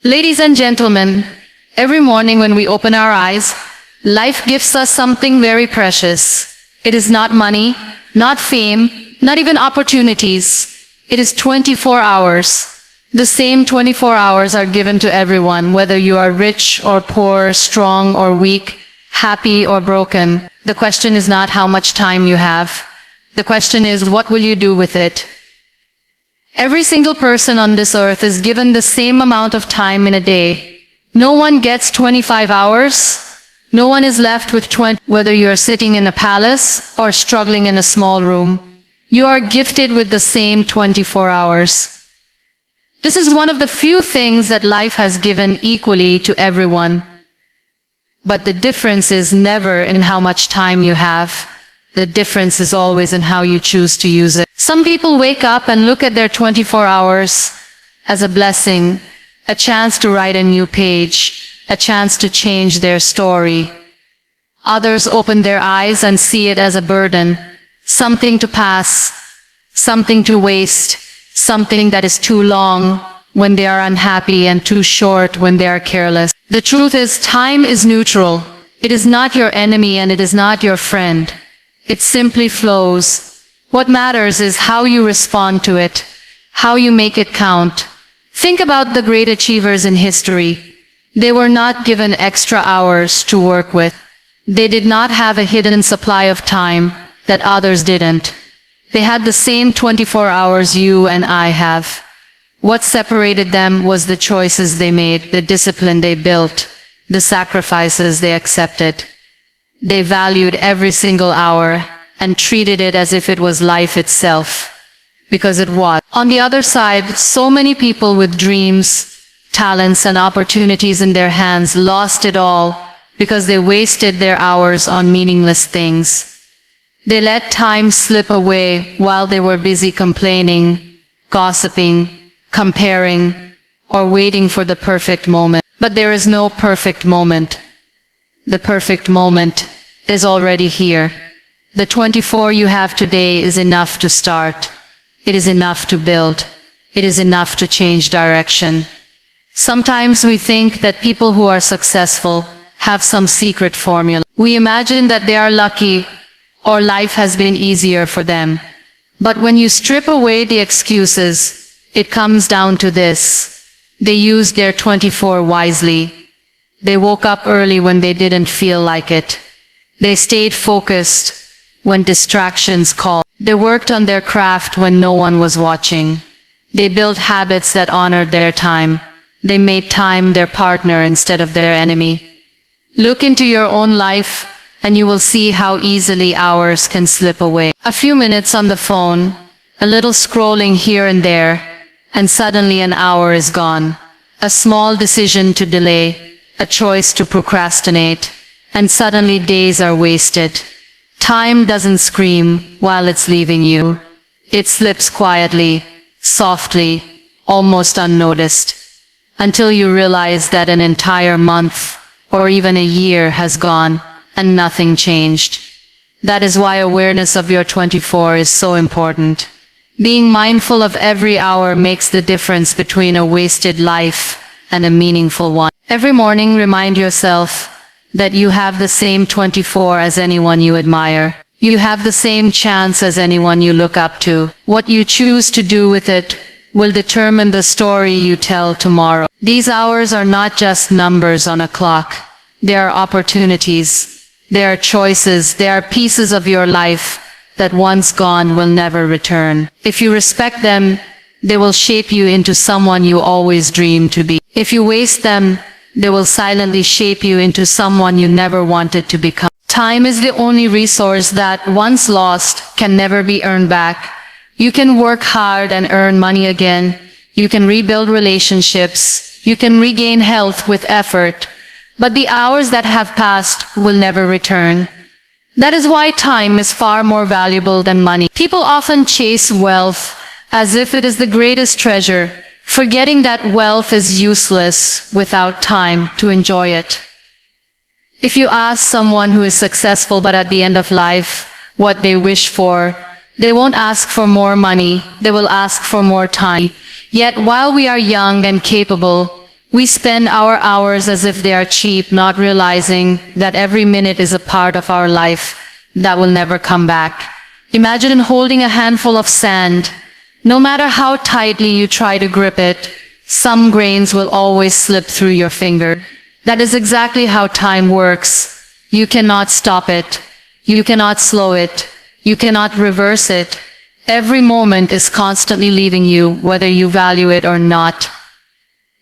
Ladies and gentlemen, every morning when we open our eyes, life gives us something very precious. It is not money, not fame, not even opportunities. It is 24 hours. The same 24 hours are given to everyone, whether you are rich or poor, strong or weak, happy or broken. The question is not how much time you have. The question is, what will you do with it? Every single person on this earth is given the same amount of time in a day. No one gets 25 hours. No one is left with 20, whether you are sitting in a palace or struggling in a small room. You are gifted with the same 24 hours. This is one of the few things that life has given equally to everyone. But the difference is never in how much time you have. The difference is always in how you choose to use it. Some people wake up and look at their 24 hours as a blessing, a chance to write a new page, a chance to change their story. Others open their eyes and see it as a burden, something to pass, something to waste, something that is too long when they are unhappy and too short when they are careless. The truth is, time is neutral. It is not your enemy and it is not your friend. It simply flows. What matters is how you respond to it, how you make it count. Think about the great achievers in history. They were not given extra hours to work with. They did not have a hidden supply of time that others didn't. They had the same 24 hours you and I have. What separated them was the choices they made, the discipline they built, the sacrifices they accepted. They valued every single hour and treated it as if it was life itself, because it was. On the other side, so many people with dreams, talents and opportunities in their hands lost it all because they wasted their hours on meaningless things. They let time slip away while they were busy complaining, gossiping, comparing, or waiting for the perfect moment. But there is no perfect moment. The perfect moment is already here. The 24 you have today is enough to start. It is enough to build. It is enough to change direction. Sometimes we think that people who are successful have some secret formula. We imagine that they are lucky or life has been easier for them. But when you strip away the excuses, it comes down to this. They used their 24 wisely. They woke up early when they didn't feel like it. They stayed focused when distractions called. They worked on their craft when no one was watching. They built habits that honored their time. They made time their partner instead of their enemy. Look into your own life and you will see how easily hours can slip away. A few minutes on the phone, a little scrolling here and there, and suddenly an hour is gone. A small decision to delay, a choice to procrastinate, and suddenly days are wasted. Time doesn't scream while it's leaving you. It slips quietly, softly, almost unnoticed, until you realize that an entire month or even a year has gone and nothing changed. That is why awareness of your 24 is so important. Being mindful of every hour makes the difference between a wasted life and a meaningful one. Every morning, remind yourself that you have the same 24 as anyone you admire. You have the same chance as anyone you look up to. What you choose to do with it will determine the story you tell tomorrow. These hours are not just numbers on a clock. They are opportunities. They are choices. They are pieces of your life that once gone will never return. If you respect them, they will shape you into someone you always dreamed to be. If you waste them, they will silently shape you into someone you never wanted to become. Time is the only resource that, once lost, can never be earned back. You can work hard and earn money again. You can rebuild relationships. You can regain health with effort. But the hours that have passed will never return. That is why time is far more valuable than money. People often chase wealth as if it is the greatest treasure, forgetting that wealth is useless without time to enjoy it. If you ask someone who is successful but at the end of life what they wish for, they won't ask for more money, they will ask for more time. Yet while we are young and capable, We spend our hours as if they are cheap, not realizing that every minute is a part of our life that will never come back. Imagine holding a handful of sand. No matter how tightly you try to grip it, some grains will always slip through your finger. That is exactly how time works. You cannot stop it. You cannot slow it. You cannot reverse it. Every moment is constantly leaving you, whether you value it or not.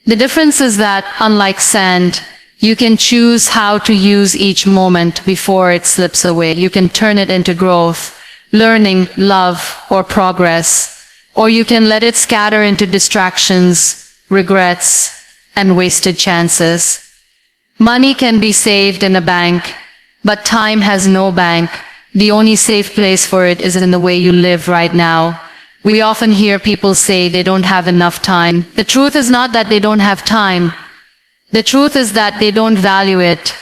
The difference is that, unlike sand, you can choose how to use each moment before it slips away. You can turn it into growth, learning, love, or progress, or you can let it scatter into distractions, regrets, and wasted chances. Money can be saved in a bank, but time has no bank. The only safe place for it is in the way you live right now. We often hear people say they don't have enough time. The truth is not that they don't have time. The truth is that they don't value it.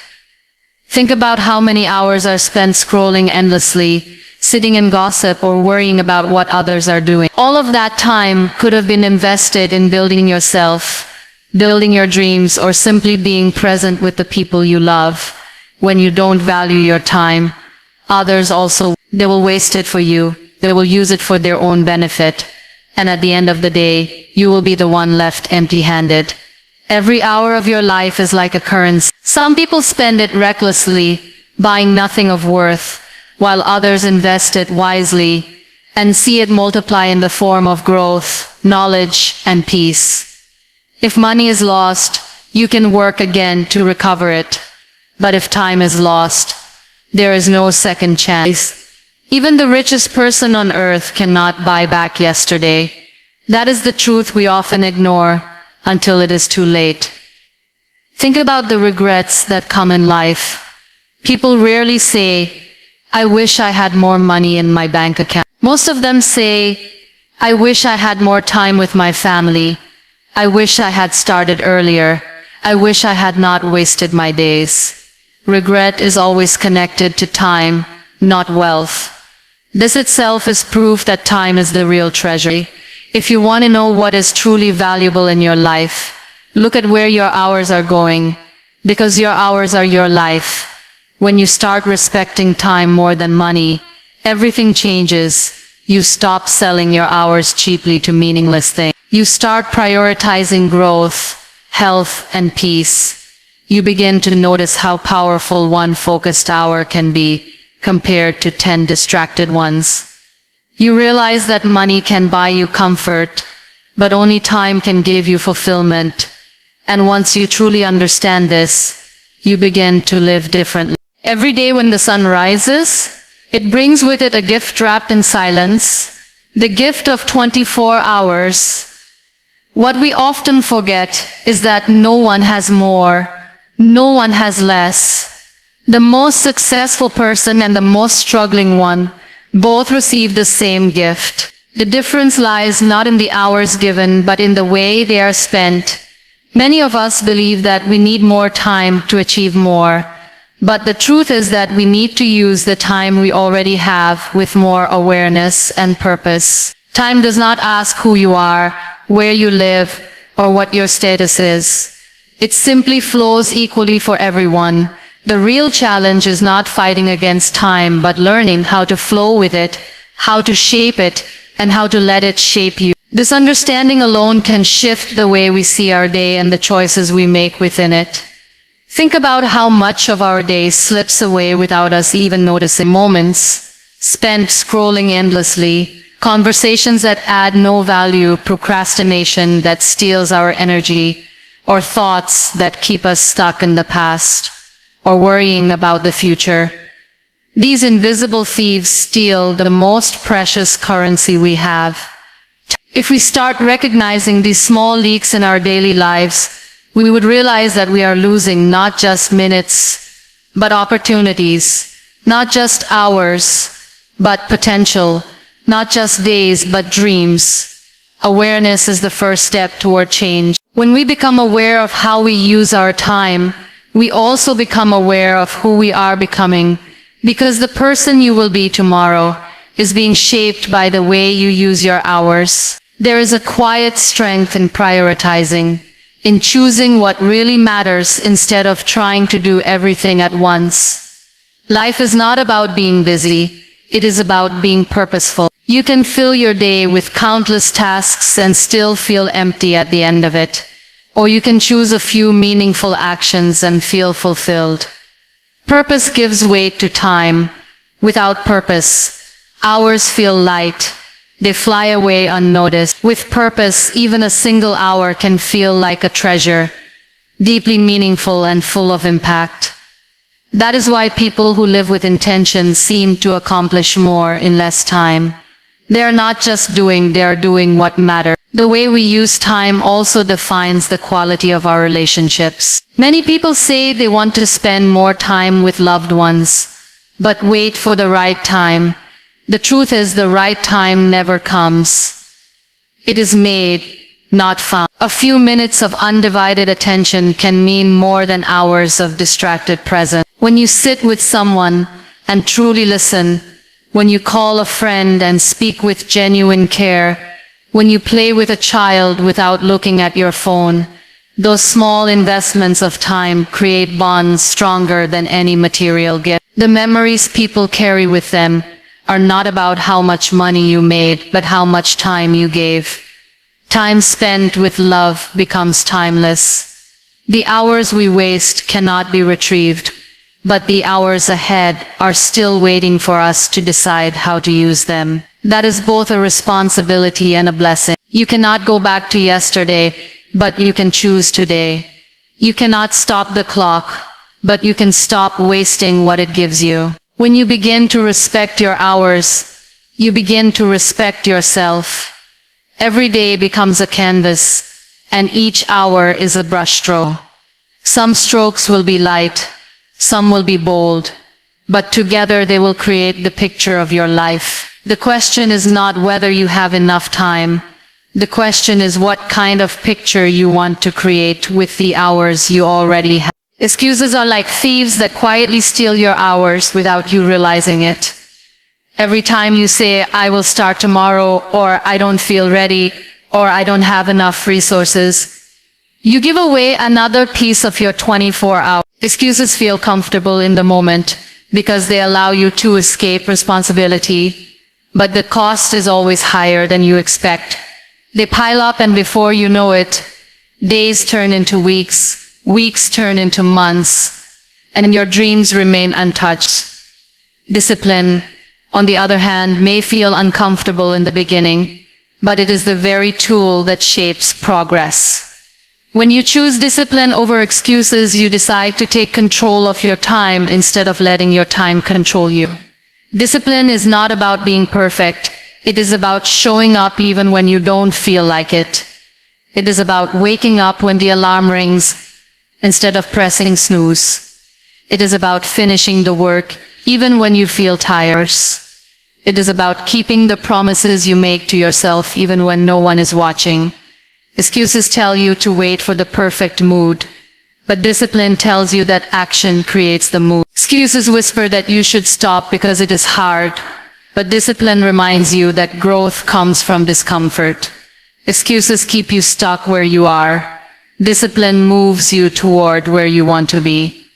Think about how many hours are spent scrolling endlessly, sitting in gossip or worrying about what others are doing. All of that time could have been invested in building yourself, building your dreams, or simply being present with the people you love. When you don't value your time, others also, they will waste it for you. They will use it for their own benefit. And at the end of the day, you will be the one left empty-handed. Every hour of your life is like a currency. Some people spend it recklessly, buying nothing of worth, while others invest it wisely and see it multiply in the form of growth, knowledge, and peace. If money is lost, you can work again to recover it. But if time is lost, there is no second chance. Even the richest person on earth cannot buy back yesterday. That is the truth we often ignore until it is too late. Think about the regrets that come in life. People rarely say, "I wish I had more money in my bank account." Most of them say, "I wish I had more time with my family. I wish I had started earlier. I wish I had not wasted my days." Regret is always connected to time, not wealth. This itself is proof that time is the real treasure. If you want to know what is truly valuable in your life, look at where your hours are going, because your hours are your life. When you start respecting time more than money, everything changes. You stop selling your hours cheaply to meaningless things. You start prioritizing growth, health, and peace. You begin to notice how powerful one focused hour can be compared to 10 distracted ones. You realize that money can buy you comfort, but only time can give you fulfillment. And once you truly understand this, you begin to live differently. Every day when the sun rises, it brings with it a gift wrapped in silence, the gift of 24 hours. What we often forget is that no one has more, no one has less. The most successful person and the most struggling one both receive the same gift. The difference lies not in the hours given, but in the way they are spent. Many of us believe that we need more time to achieve more, but the truth is that we need to use the time we already have with more awareness and purpose. Time does not ask who you are, where you live, or what your status is. It simply flows equally for everyone. The real challenge is not fighting against time, but learning how to flow with it, how to shape it, and how to let it shape you. This understanding alone can shift the way we see our day and the choices we make within it. Think about how much of our day slips away without us even noticing. Moments spent scrolling endlessly, conversations that add no value, procrastination that steals our energy, or thoughts that keep us stuck in the past, or worrying about the future. These invisible thieves steal the most precious currency we have. If we start recognizing these small leaks in our daily lives, we would realize that we are losing not just minutes, but opportunities, not just hours, but potential, not just days, but dreams. Awareness is the first step toward change. When we become aware of how we use our time, we also become aware of who we are becoming, because the person you will be tomorrow is being shaped by the way you use your hours. There is a quiet strength in prioritizing. in choosing what really matters instead of trying to do everything at once. Life is not about being busy, it is about being purposeful. You can fill your day with countless tasks and still feel empty at the end of it. Or you can choose a few meaningful actions and feel fulfilled. Purpose gives weight to time. Without purpose, hours feel light. They fly away unnoticed. With purpose, even a single hour can feel like a treasure, deeply meaningful and full of impact. That is why people who live with intention seem to accomplish more in less time. They are not just doing, they are doing what matters. The way we use time also defines the quality of our relationships. Many people say they want to spend more time with loved ones, but wait for the right time. The truth is, the right time never comes. It is made, not found. A few minutes of undivided attention can mean more than hours of distracted presence. When you sit with someone and truly listen, when you call a friend and speak with genuine care, when you play with a child without looking at your phone, those small investments of time create bonds stronger than any material gift. The memories people carry with them are not about how much money you made, but how much time you gave. Time spent with love becomes timeless. The hours we waste cannot be retrieved, but the hours ahead are still waiting for us to decide how to use them. That is both a responsibility and a blessing. You cannot go back to yesterday, but you can choose today. You cannot stop the clock, but you can stop wasting what it gives you. When you begin to respect your hours, you begin to respect yourself. Every day becomes a canvas, and each hour is a brushstroke. Some strokes will be light, some will be bold, but together they will create the picture of your life. The question is not whether you have enough time. The question is what kind of picture you want to create with the hours you already have. Excuses are like thieves that quietly steal your hours without you realizing it. Every time you say, I will start tomorrow, or I don't feel ready, or I don't have enough resources, you give away another piece of your 24 hours. Excuses feel comfortable in the moment because they allow you to escape responsibility. But the cost is always higher than you expect. They pile up, and before you know it, days turn into weeks, weeks turn into months, and your dreams remain untouched. Discipline, on the other hand, may feel uncomfortable in the beginning, but it is the very tool that shapes progress. When you choose discipline over excuses, you decide to take control of your time instead of letting your time control you. Discipline is not about being perfect. It is about showing up even when you don't feel like it. It is about waking up when the alarm rings instead of pressing snooze. It is about finishing the work even when you feel tired. It is about keeping the promises you make to yourself even when no one is watching. Excuses tell you to wait for the perfect mood, but discipline tells you that action creates the mood. Excuses whisper that you should stop because it is hard, but discipline reminds you that growth comes from discomfort. Excuses keep you stuck where you are. Discipline moves you toward where you want to be.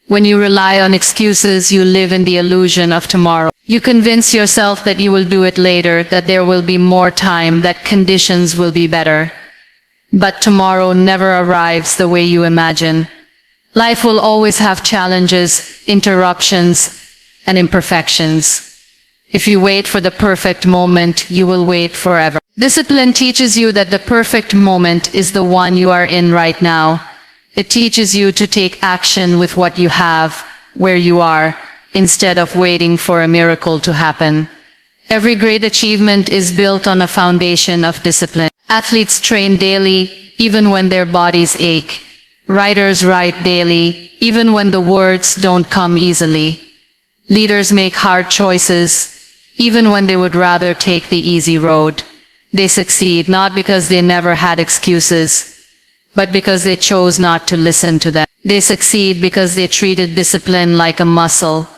When you rely on excuses, you live in the illusion of tomorrow. You convince yourself that you will do it later, that there will be more time, that conditions will be better. But tomorrow never arrives the way you imagine. Life will always have challenges, interruptions, and imperfections. If you wait for the perfect moment, you will wait forever. Discipline teaches you that the perfect moment is the one you are in right now. It teaches you to take action with what you have, where you are, instead of waiting for a miracle to happen. Every great achievement is built on a foundation of discipline. Athletes train daily, even when their bodies ache. Writers write daily, even when the words don't come easily. Leaders make hard choices, even when they would rather take the easy road. They succeed not because they never had excuses, but because they chose not to listen to them. They succeed because they treated discipline like a muscle,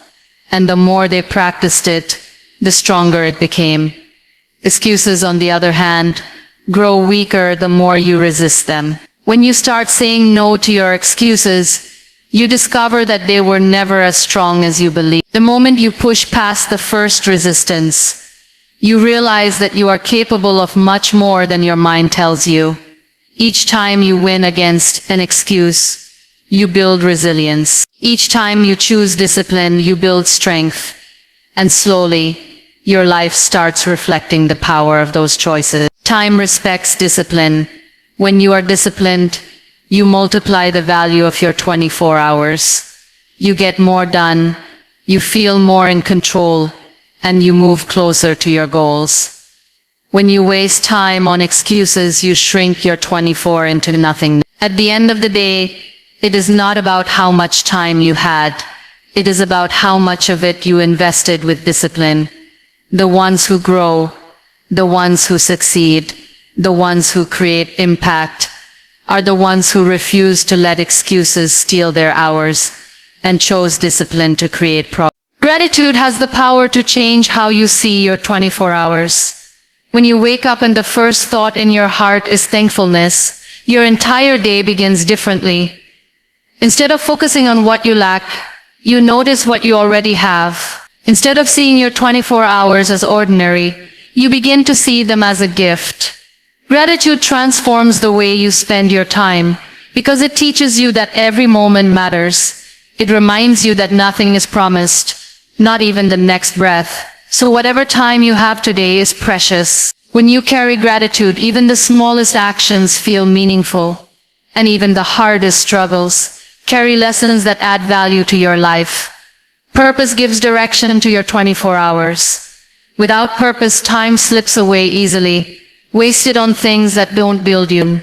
and the more they practiced it, the stronger it became. Excuses, on the other hand, grow weaker the more you resist them. When you start saying no to your excuses, you discover that they were never as strong as you believed. The moment you push past the first resistance, you realize that you are capable of much more than your mind tells you. Each time you win against an excuse, you build resilience. Each time you choose discipline, you build strength. And slowly, your life starts reflecting the power of those choices. Time respects discipline. When you are disciplined, you multiply the value of your 24 hours. You get more done, you feel more in control, and you move closer to your goals. When you waste time on excuses, you shrink your 24 into nothing. At the end of the day, it is not about how much time you had. It is about how much of it you invested with discipline. The ones who grow, the ones who succeed, the ones who create impact, are the ones who refuse to let excuses steal their hours and chose discipline to create progress. Gratitude has the power to change how you see your 24 hours. When you wake up and the first thought in your heart is thankfulness, your entire day begins differently. Instead of focusing on what you lack, you notice what you already have. Instead of seeing your 24 hours as ordinary, you begin to see them as a gift. Gratitude transforms the way you spend your time, because it teaches you that every moment matters. It reminds you that nothing is promised, not even the next breath. So whatever time you have today is precious. When you carry gratitude, even the smallest actions feel meaningful, and even the hardest struggles carry lessons that add value to your life. Purpose gives direction to your 24 hours. Without purpose, time slips away easily, wasted on things that don't build you.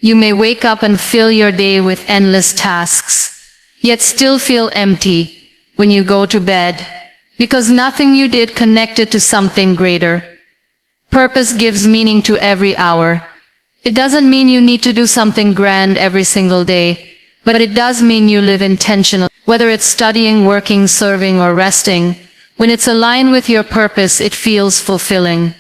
You may wake up and fill your day with endless tasks, yet still feel empty when you go to bed, because nothing you did connected to something greater. Purpose gives meaning to every hour. It doesn't mean you need to do something grand every single day, but it does mean you live intentionally. Whether it's studying, working, serving, or resting, when it's aligned with your purpose, it feels fulfilling.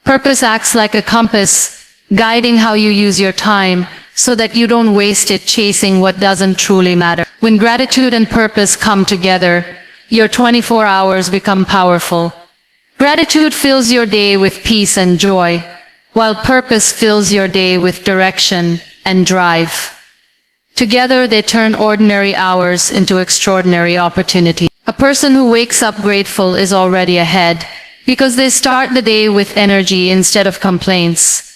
Purpose acts like a compass, guiding how you use your time so that you don't waste it chasing what doesn't truly matter. When gratitude and purpose come together, your 24 hours become powerful. Gratitude fills your day with peace and joy, while purpose fills your day with direction and drive. Together they turn ordinary hours into extraordinary opportunities. A person who wakes up grateful is already ahead, because they start the day with energy instead of complaints.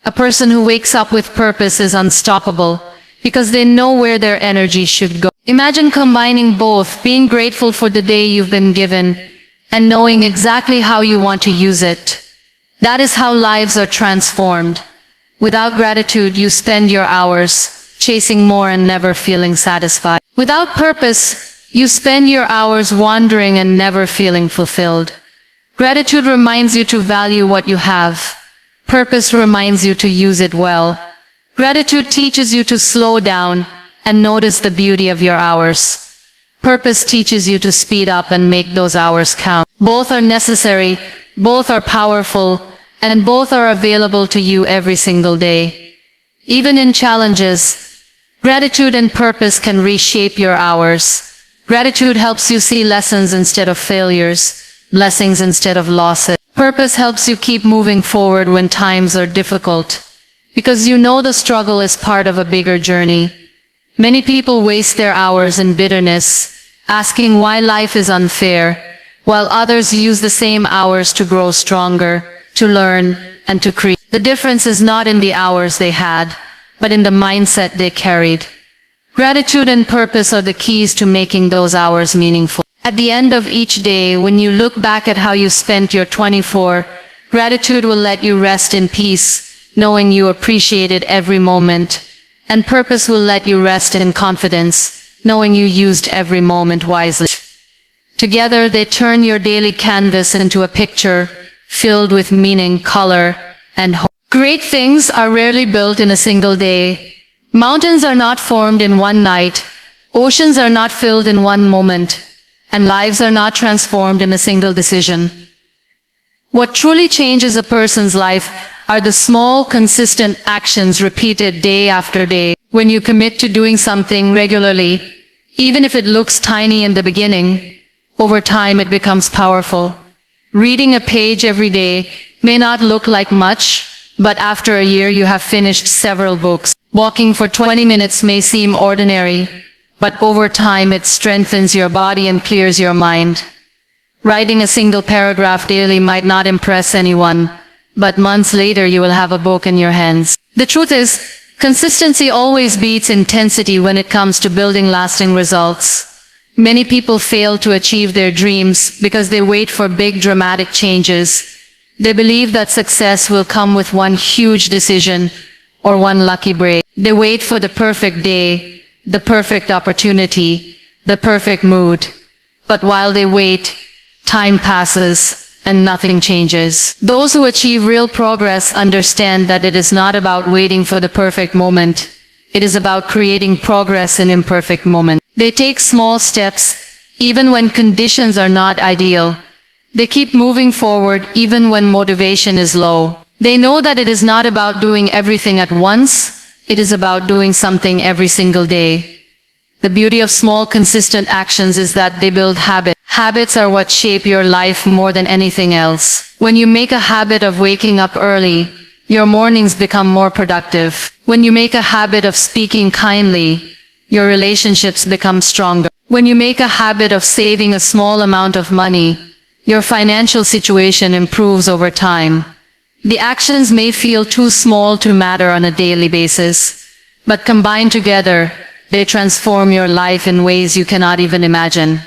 A person who wakes up with purpose is unstoppable, because they know where their energy should go. Imagine combining both, being grateful for the day you've been given, and knowing exactly how you want to use it. That is how lives are transformed. Without gratitude, you spend your hours chasing more and never feeling satisfied. Without purpose, you spend your hours wandering and never feeling fulfilled. Gratitude reminds you to value what you have. Purpose reminds you to use it well. Gratitude teaches you to slow down and notice the beauty of your hours. Purpose teaches you to speed up and make those hours count. Both are necessary, both are powerful, and both are available to you every single day. Even in challenges, gratitude and purpose can reshape your hours. Gratitude helps you see lessons instead of failures, blessings instead of losses. Purpose helps you keep moving forward when times are difficult, because you know the struggle is part of a bigger journey. Many people waste their hours in bitterness, asking why life is unfair, while others use the same hours to grow stronger, to learn, and to create. The difference is not in the hours they had, but in the mindset they carried. Gratitude and purpose are the keys to making those hours meaningful. At the end of each day, when you look back at how you spent your 24, gratitude will let you rest in peace, knowing you appreciated every moment, and purpose will let you rest in confidence, knowing you used every moment wisely. Together, they turn your daily canvas into a picture filled with meaning, color, and hope. Great things are rarely built in a single day. Mountains are not formed in one night. Oceans are not filled in one moment. And lives are not transformed in a single decision. What truly changes a person's life are the small, consistent actions repeated day after day. When you commit to doing something regularly, even if it looks tiny in the beginning, over time it becomes powerful. Reading a page every day may not look like much, but after a year you have finished several books. Walking for 20 minutes may seem ordinary, but over time it strengthens your body and clears your mind. Writing a single paragraph daily might not impress anyone, but months later you will have a book in your hands. The truth is, consistency always beats intensity when it comes to building lasting results. Many people fail to achieve their dreams because they wait for big dramatic changes. They believe that success will come with one huge decision or one lucky break. They wait for the perfect day, the perfect opportunity, the perfect mood. But while they wait, time passes and nothing changes. Those who achieve real progress understand that it is not about waiting for the perfect moment. It is about creating progress in imperfect moments. They take small steps even when conditions are not ideal. They keep moving forward even when motivation is low. They know that it is not about doing everything at once. It is about doing something every single day. The beauty of small, consistent actions is that they build habits. Habits are what shape your life more than anything else. When you make a habit of waking up early, your mornings become more productive. When you make a habit of speaking kindly, your relationships become stronger. When you make a habit of saving a small amount of money, your financial situation improves over time. The actions may feel too small to matter on a daily basis, but combined together, they transform your life in ways you cannot even imagine.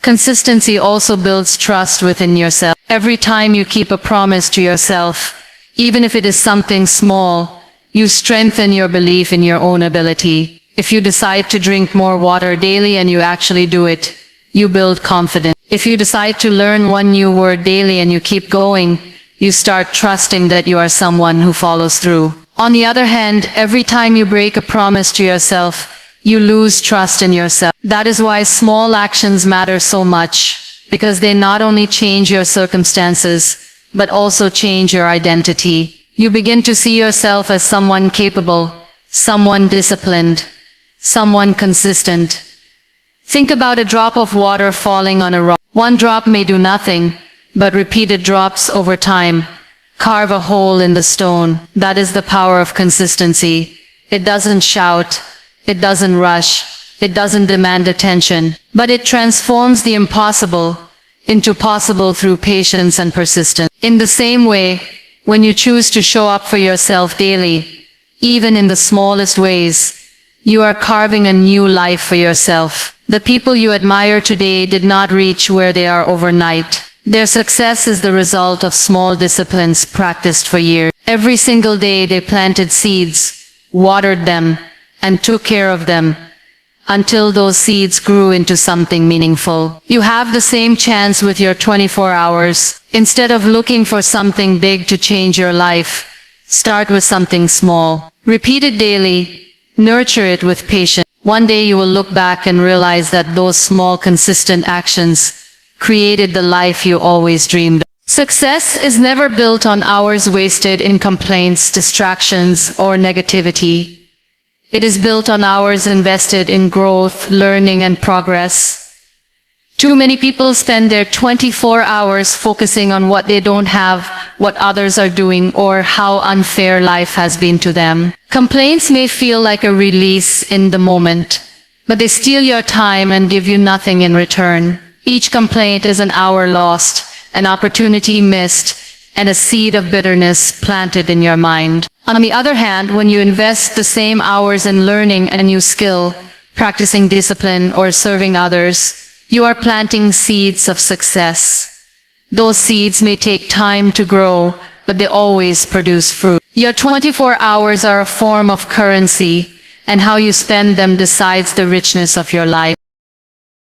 Consistency also builds trust within yourself. Every time you keep a promise to yourself, even if it is something small, you strengthen your belief in your own ability. If you decide to drink more water daily and you actually do it, you build confidence. If you decide to learn one new word daily and you keep going, you start trusting that you are someone who follows through. On the other hand, every time you break a promise to yourself, you lose trust in yourself. That is why small actions matter so much, because they not only change your circumstances, but also change your identity. You begin to see yourself as someone capable, someone disciplined, someone consistent. Think about a drop of water falling on a rock. One drop may do nothing, but repeated drops over time carve a hole in the stone. That is the power of consistency. It doesn't shout, it doesn't rush, it doesn't demand attention, but it transforms the impossible into possible through patience and persistence. In the same way, when you choose to show up for yourself daily, even in the smallest ways, you are carving a new life for yourself. The people you admire today did not reach where they are overnight. Their success is the result of small disciplines practiced for years. Every single day they planted seeds, watered them, and took care of them until those seeds grew into something meaningful. You have the same chance with your 24 hours. Instead of looking for something big to change your life, start with something small. Repeat it daily. Nurture it with patience. One day you will look back and realize that those small, consistent actions created the life you always dreamed of. Success is never built on hours wasted in complaints, distractions, or negativity. It is built on hours invested in growth, learning, and progress. Too many people spend their 24 hours focusing on what they don't have, what others are doing, or how unfair life has been to them. Complaints may feel like a release in the moment, but they steal your time and give you nothing in return. Each complaint is an hour lost, an opportunity missed, and a seed of bitterness planted in your mind. On the other hand, when you invest the same hours in learning a new skill, practicing discipline, or serving others, you are planting seeds of success. Those seeds may take time to grow, but they always produce fruit. Your 24 hours are a form of currency, and how you spend them decides the richness of your life.